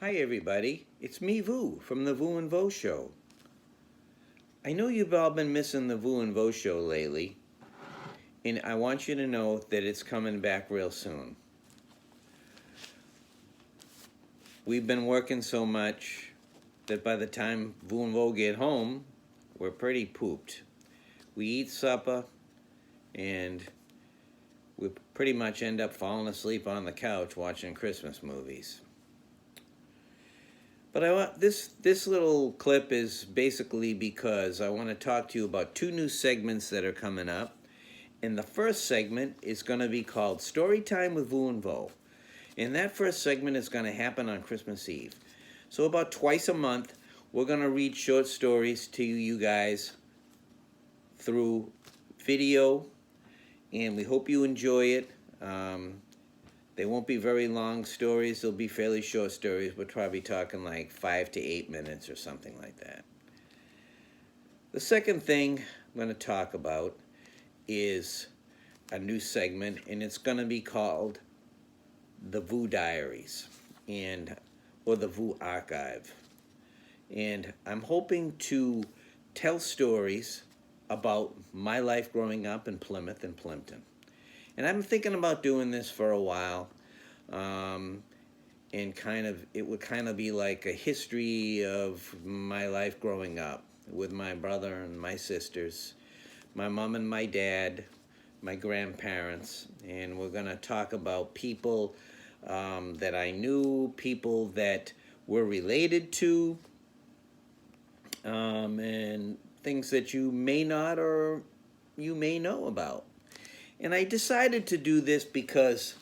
Hi everybody, it's me Vu from the Vu and Vo Show. I know you've all been missing the Vu and Vo Show lately, and I want you to know that it's coming back real soon. We've been working so much that by the time Vu and Vo get home, we're pretty pooped. We eat supper, and we pretty much end up falling asleep on the couch watching Christmas movies. But this little clip is basically because I want to talk to you about two new segments that are coming up. And the first segment is going to be called Story Time with Vu and Vo. And that first segment is going to happen on Christmas Eve. So about twice a month, we're going to read short stories to you guys through video. And we hope you enjoy it. They won't be very long stories. They'll be fairly short stories. We're probably talking like 5 to 8 minutes or something like that. The second thing I'm going to talk about is a new segment, and it's going to be called the Vu Diaries, or the Vu Archive. And I'm hoping to tell stories about my life growing up in Plymouth and Plimpton. And I've been thinking about doing this for a while, and it would kind of be like a history of my life growing up with my brother and my sisters, my mom and my dad, my grandparents, and we're going to talk about people that I knew, people that were related to, and things that you may not or you may know about. And I decided to do this because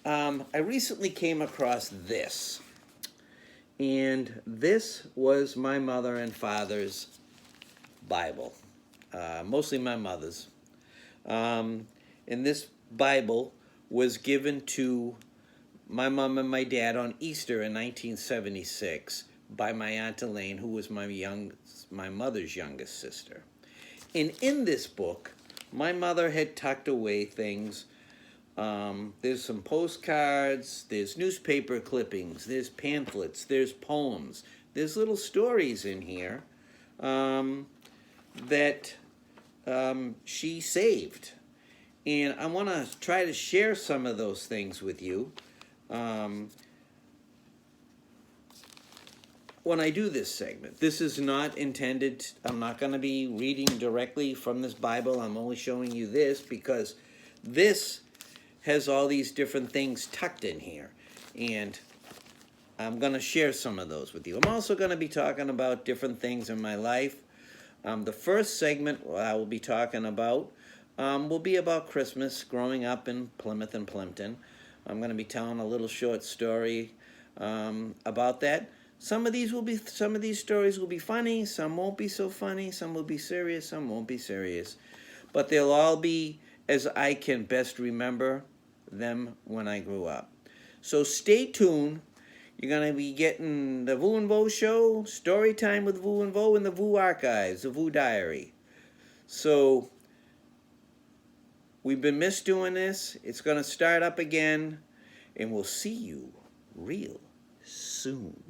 I recently came across this. And this was my mother and father's Bible, mostly my mother's. And this Bible was given to my mom and my dad on Easter in 1976 by my Aunt Elaine, who was my mother's youngest sister. And in this book, my mother had tucked away things. There's some postcards, there's newspaper clippings, there's pamphlets, there's poems, there's little stories in here that she saved. And I want to try to share some of those things with you when I do this segment. This is not intended, I'm not going to be reading directly from this Bible. I'm only showing you this because this has all these different things tucked in here. And I'm going to share some of those with you. I'm also going to be talking about different things in my life. The first segment I will be talking about will be about Christmas, growing up in Plymouth and Plimpton. I'm going to be telling a little short story about that. Some of these stories will be funny, some won't be so funny, some will be serious, some won't be serious. But they'll all be as I can best remember them when I grew up. So stay tuned. You're going to be getting the Vu and Vo Show, Story Time with Vu and Vo, and the Vu Archives, the Vu Diary. So we've been missed doing this. It's going to start up again, and we'll see you real soon.